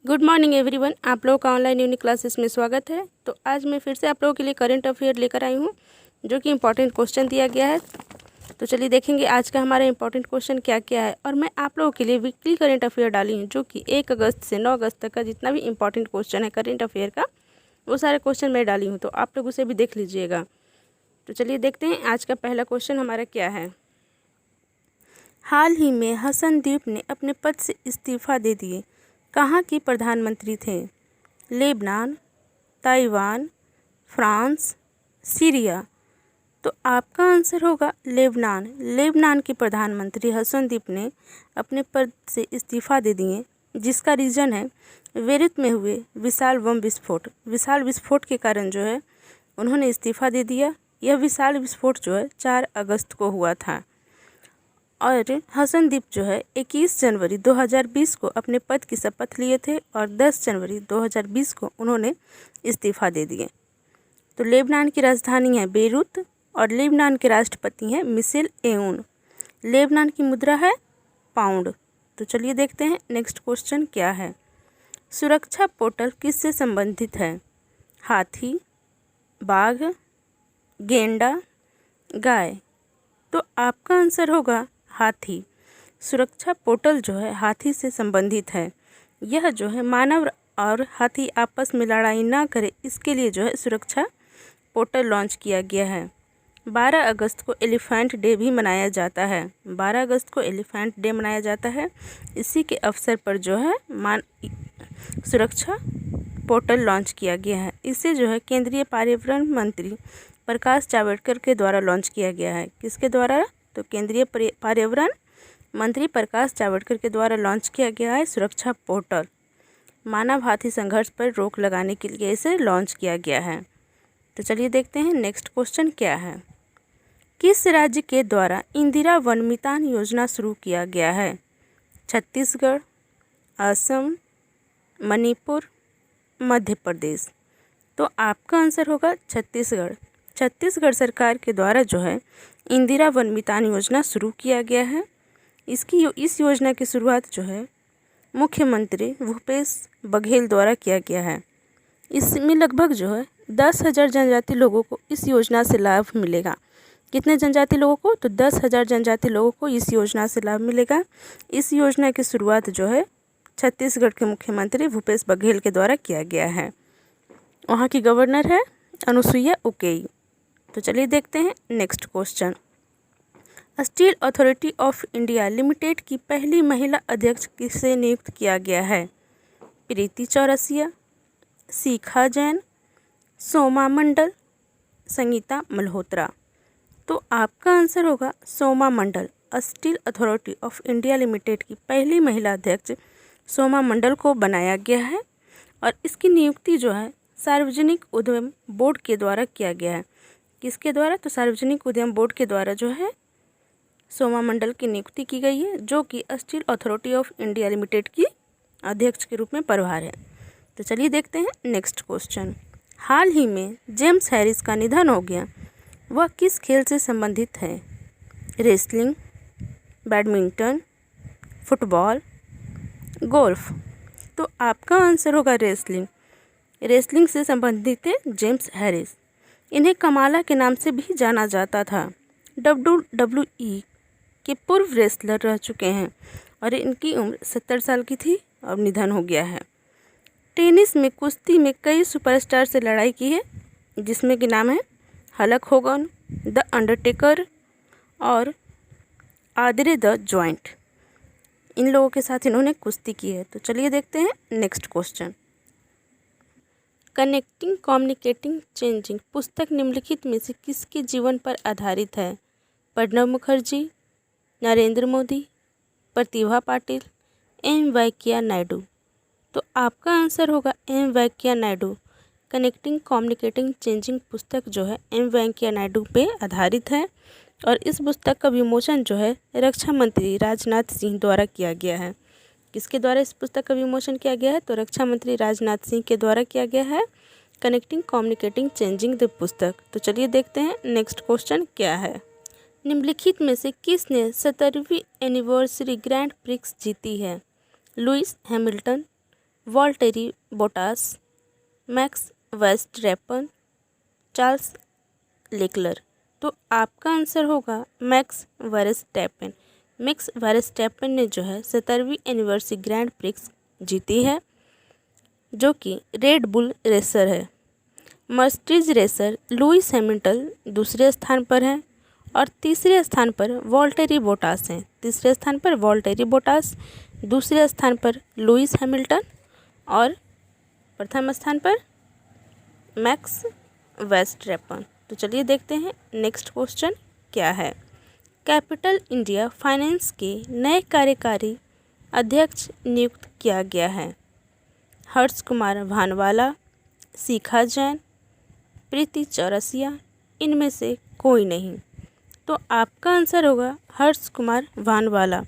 Good morning everyone. आप लोगों का ऑनलाइन यूनिक क्लासेस में स्वागत है। तो आज मैं फिर से आप लोगों के लिए करंट अफेयर लेकर आई हूँ, जो कि इम्पोर्टेंट क्वेश्चन दिया गया है। तो चलिए देखेंगे आज का हमारा इम्पोर्टेंट क्वेश्चन क्या क्या है। और मैं आप लोगों के लिए वीकली करंट अफेयर डाली हूँ, जो कि 1 अगस्त से 9 अगस्त तक का जितना भी इम्पोर्टेंट क्वेश्चन है करंट अफेयर का, वो सारे क्वेश्चन मैं डाली हूँ। तो आप लोग उसे भी देख लीजिएगा। तो चलिए देखते हैं आज का पहला क्वेश्चन हमारा क्या है। हाल ही में हसनदीप ने अपने पद से इस्तीफा दे दिए। कहाँ की प्रधानमंत्री थे? Lebanon, Taiwan, France, Syria. तो आपका आंसर होगा लेबनान। लेबनान के प्रधानमंत्री हसनदीप ने अपने पद से इस्तीफा दे दिए, जिसका रीज़न है बेरूत में हुए विशाल बम विस्फोट। विशाल विस्फोट के कारण जो है उन्होंने इस्तीफा दे दिया। यह विशाल विस्फोट जो है 4 अगस्त को हुआ था। और हसनदीप जो है 21 जनवरी 2020 को अपने पद की शपथ लिए थे और 10 जनवरी 2020 को उन्होंने इस्तीफा दे दिए। तो लेबनान की राजधानी है बेरूत और लेबनान के राष्ट्रपति हैं मिशेल एऊन। लेबनान की मुद्रा है पाउंड। तो चलिए देखते हैं नेक्स्ट क्वेश्चन क्या है। सुरक्षा पोर्टल किससे संबंधित है? हाथी, बाघ, गेंडा, गाय। तो आपका आंसर होगा हाथी। सुरक्षा पोर्टल जो है हाथी से संबंधित है। यह जो है मानव और हाथी आपस में लड़ाई ना करे, इसके लिए जो है सुरक्षा पोर्टल लॉन्च किया गया है। 12 अगस्त को एलिफेंट डे भी मनाया जाता है। 12 अगस्त को एलिफेंट डे मनाया जाता है। इसी के अवसर पर जो है सुरक्षा पोर्टल लॉन्च किया गया है। इसे जो है केंद्रीय पर्यावरण मंत्री प्रकाश जावड़ेकर के द्वारा लॉन्च किया गया है। किसके द्वारा? तो केंद्रीय पर्यावरण मंत्री प्रकाश जावड़ेकर के द्वारा लॉन्च किया गया है सुरक्षा पोर्टल। मानव हाथी संघर्ष पर रोक लगाने के लिए इसे लॉन्च किया गया है। तो चलिए देखते हैं नेक्स्ट क्वेश्चन क्या है। किस राज्य के द्वारा इंदिरा वन मितान योजना शुरू किया गया है? छत्तीसगढ़, असम, मणिपुर, मध्य प्रदेश। तो आपका आंसर होगा छत्तीसगढ़। छत्तीसगढ़ सरकार के द्वारा जो है इंदिरा वन मितान योजना शुरू किया गया है। इस योजना की शुरुआत जो है मुख्यमंत्री भूपेश बघेल द्वारा किया गया है। इसमें लगभग जो है 10,000 जनजाति लोगों को इस योजना से लाभ मिलेगा। कितने जनजाति लोगों को? तो 10,000 जनजाति लोगों को इस योजना से लाभ मिलेगा। इस योजना की शुरुआत जो है छत्तीसगढ़ के मुख्यमंत्री भूपेश बघेल के द्वारा किया गया है। वहाँ की गवर्नर है अनुसुईया उइके। तो चलिए देखते हैं next question. Steel Authority of India Limited की पहली महिला अध्यक्ष किसे नियुक्त किया गया है? प्रीति चौरसिया, शिखा जैन, सोमा मंडल, संगीता मल्होत्रा। तो आपका आंसर होगा Soma Mondal. Steel Authority of India Limited की पहली महिला अध्यक्ष सोमा मंडल को बनाया गया है और इसकी नियुक्ति जो है सार्वजनिक उद्यम बोर्ड के द्वारा किया गया है। किसके द्वारा? तो सार्वजनिक उद्यम बोर्ड के द्वारा जो है सोमा मंडल की नियुक्ति की गई है, जो कि steel Authority of India Limited की अध्यक्ष के रूप में प्रभार है। तो चलिए देखते हैं नेक्स्ट क्वेश्चन। हाल ही में जेम्स हैरिस का निधन हो गया। वह किस खेल से संबंधित है? Wrestling, badminton, football, golf. तो आपका आंसर होगा रेसलिंग। रेसलिंग से संबंधित है जेम्स हैरिस। इन्हें कमाला के नाम से भी जाना जाता था। WWE के पूर्व रेसलर रह चुके हैं और इनकी उम्र 70 साल की थी और निधन हो गया है। टेनिस में कुश्ती में कई सुपरस्टार से लड़ाई की है, जिसमें कि नाम है हल्क होगन, द अंडरटेकर और आंद्रे द जॉइंट। इन लोगों के साथ इन्होंने कुश्ती की है। तो चलिए देखते हैं next question. Connecting communicating changing पुस्तक निम्नलिखित में से किसके जीवन पर आधारित है? प्रणब मुखर्जी, नरेंद्र मोदी, प्रतिभा पाटिल, एम वेंकैया नायडू। तो आपका आंसर होगा M Venkaiah Naidu. Connecting communicating changing पुस्तक जो है एम वेंकैया नायडू पे आधारित है और इस पुस्तक का विमोचन जो है रक्षा मंत्री राजनाथ सिंह द्वारा किया गया है। किसके द्वारा इस पुस्तक का विमोचन किया गया है? तो रक्षा मंत्री राजनाथ सिंह के द्वारा किया गया है कनेक्टिंग कम्युनिकेटिंग चेंजिंग द पुस्तक। तो चलिए देखते हैं नेक्स्ट क्वेश्चन क्या है। निम्नलिखित में से किसने 17वीं एनिवर्सरी ग्रैंड प्रिक्स जीती है? Lewis Hamilton, Valtteri Bottas, max Verstappen, Charles Leclerc. तो आपका आंसर होगा मैक्स वर्स्टैपेन। मैक्स वर्स्टैपेन ने जो है 17वीं एनिवर्सरी ग्रैंड प्रिक्स जीती है, जो कि रेड बुल रेसर है। मर्सिडीज रेसर लुइस हैमिल्टन दूसरे स्थान पर हैं और तीसरे स्थान पर वॉल्टेरी बोटास हैं। तीसरे स्थान पर वॉल्टेरी बोटास, दूसरे स्थान पर लुइस हैमिल्टन और प्रथम स्थान पर मैक्स वर्स्टैपेन। तो चलिए देखते हैं नेक्स्ट क्वेश्चन क्या है। कैपिटल इंडिया फाइनेंस के नए कार्यकारी अध्यक्ष नियुक्त किया गया है। हर्ष कुमार भानवाला, शिखा जैन, प्रीति चौरसिया, इनमें से कोई नहीं। तो आपका आंसर होगा हर्ष कुमार भानवाला।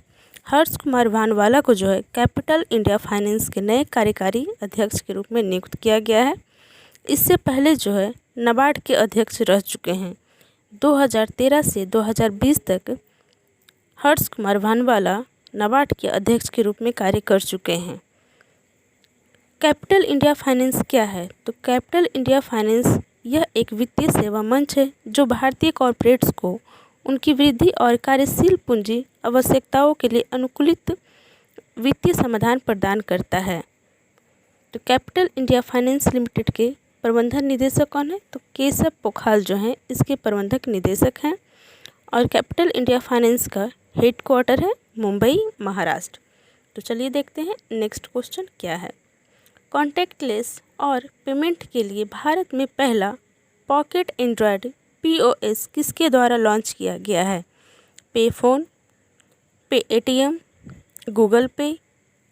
हर्ष कुमार भानवाला को जो है कैपिटल इंडिया फाइनेंस के नए कार्यकारी अध्यक्ष के रूप में नियुक्त किया गया है। इससे पहले जो है नाबार्ड के अध्यक्ष रह चुके हैं। 2013 से 2020 तक हर्ष कुमार भानवाला नाबार्ड के अध्यक्ष के रूप में कार्य कर चुके हैं। कैपिटल इंडिया फाइनेंस क्या है? तो कैपिटल इंडिया फाइनेंस यह एक वित्तीय सेवा मंच है जो भारतीय कॉर्पोरेट्स को उनकी वृद्धि और कार्यशील पूंजी आवश्यकताओं के लिए अनुकूलित वित्तीय समाधान प्रदान करता है। तो कैपिटल इंडिया फाइनेंस लिमिटेड के प्रबंधन निदेशक कौन है? तो केशव पोखाल जो हैं इसके प्रबंधक निदेशक हैं और कैपिटल इंडिया फाइनेंस का हेडक्वार्टर है मुंबई, महाराष्ट्र। तो चलिए देखते हैं नेक्स्ट क्वेश्चन क्या है। कॉन्टैक्टलेस और पेमेंट के लिए भारत में पहला पॉकेट एंड्रॉयड POS किसके द्वारा लॉन्च किया गया है? पे फ़ोन, पेटीएम, गूगल पे,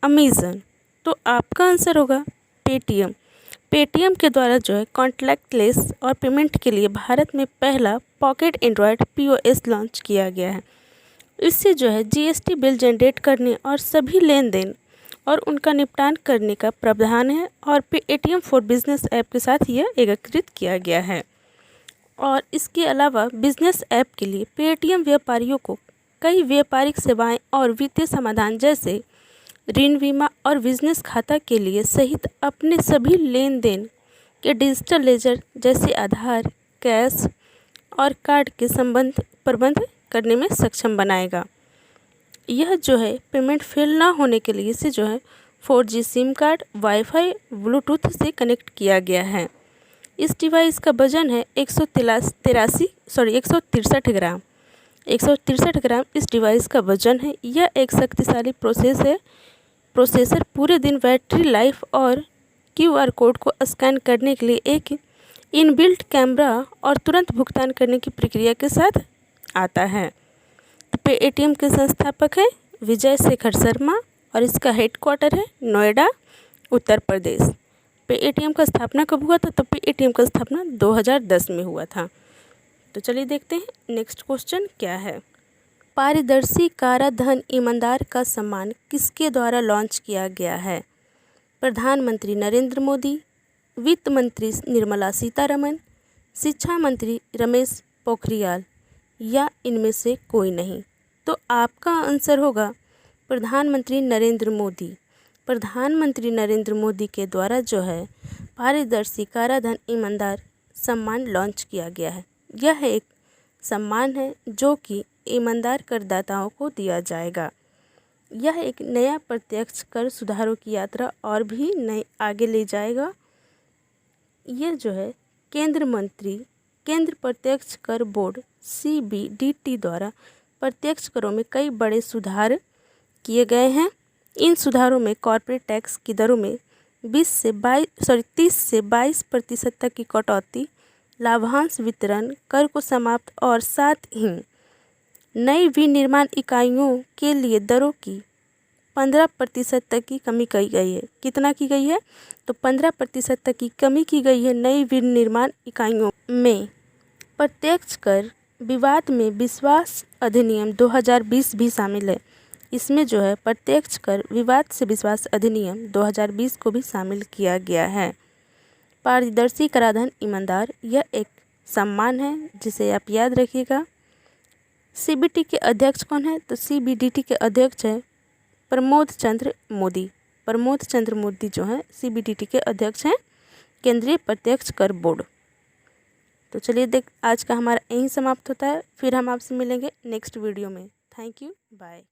अमेज़न। तो आपका आंसर होगा पेटीएम। पेटीएम के द्वारा जो है कॉन्टैक्टलेस और पेमेंट के लिए भारत में पहला पॉकेट एंड्रॉयड POS लॉन्च किया गया है। इससे जो है GST बिल जनरेट करने और सभी लेन देन और उनका निपटान करने का प्रावधान है और पेटीएम फॉर बिजनेस ऐप के साथ यह एकीकृत किया गया है। और इसके अलावा बिजनेस ऐप के लिए पेटीएम व्यापारियों को कई व्यापारिक सेवाएं और वित्तीय समाधान जैसे ऋण, बीमा और बिजनेस खाता के लिए सहित अपने सभी लेन देन के डिजिटल लेजर जैसे आधार, कैश और कार्ड के प्रबंध करने में सक्षम बनाएगा। यह जो है पेमेंट फेल ना होने के लिए इसे जो है 4G SIM card, wifi, Bluetooth से कनेक्ट किया गया है। इस डिवाइस का वजन है 163 ग्राम। 163 ग्राम इस डिवाइस का वजन है। यह एक शक्तिशाली प्रोसेसर पूरे दिन बैटरी लाइफ और QR कोड को स्कैन करने के लिए एक इनबिल्ट कैमरा और तुरंत भुगतान करने की प्रक्रिया के साथ आता है। पेटीएम के संस्थापक हैं विजय शेखर शर्मा और इसका हेडक्वार्टर है नोएडा, उत्तर प्रदेश। पेटीएम का स्थापना कब हुआ था? तो पेटीएम का स्थापना 2010 में हुआ था। तो चलिए देखते हैं नेक्स्ट क्वेश्चन क्या है। पारदर्शी कराधान ईमानदार का सम्मान किसके द्वारा लॉन्च किया गया है? प्रधानमंत्री नरेंद्र मोदी, वित्त मंत्री निर्मला सीतारमण, शिक्षा मंत्री रमेश पोखरियाल या इनमें से कोई नहीं। तो आपका आंसर होगा प्रधानमंत्री नरेंद्र मोदी। प्रधानमंत्री नरेंद्र मोदी के द्वारा जो है पारदर्शी कराधान ईमानदार सम्मान लॉन्च किया गया है। यह एक सम्मान है जो कि ईमानदार करदाताओं को दिया जाएगा। यह एक नया प्रत्यक्ष कर सुधारों की यात्रा और भी नए आगे ले जाएगा। यह जो है केंद्र प्रत्यक्ष कर बोर्ड CBDT द्वारा प्रत्यक्ष करों में कई बड़े सुधार किए गए हैं। इन सुधारों में कॉर्पोरेट टैक्स की दरों में 30 से 22% तक की कटौती, लाभांश वितरण कर को समाप्त और साथ ही नई विनिर्माण इकाइयों के लिए दरों की 15% तक की कमी की गई है। कितना की गई है? तो 15% तक की कमी की गई है नई विनिर्माण इकाइयों में। प्रत्यक्ष कर विवाद में विश्वास अधिनियम 2020 भी शामिल है। इसमें जो है प्रत्यक्ष कर विवाद से विश्वास अधिनियम 2020 को भी शामिल किया गया है। पारदर्शी कराधान ईमानदार यह एक सम्मान है जिसे आप याद रखिएगा। CBT के अध्यक्ष कौन है? तो CBDT के अध्यक्ष है प्रमोद चंद्र मोदी। प्रमोद चंद्र मोदी जो हैं CBDT के अध्यक्ष हैं, केंद्रीय प्रत्यक्ष कर बोर्ड। तो चलिए आज का हमारा यहीं समाप्त होता है, फिर हम आपसे मिलेंगे नेक्स्ट वीडियो में। Thank you, bye.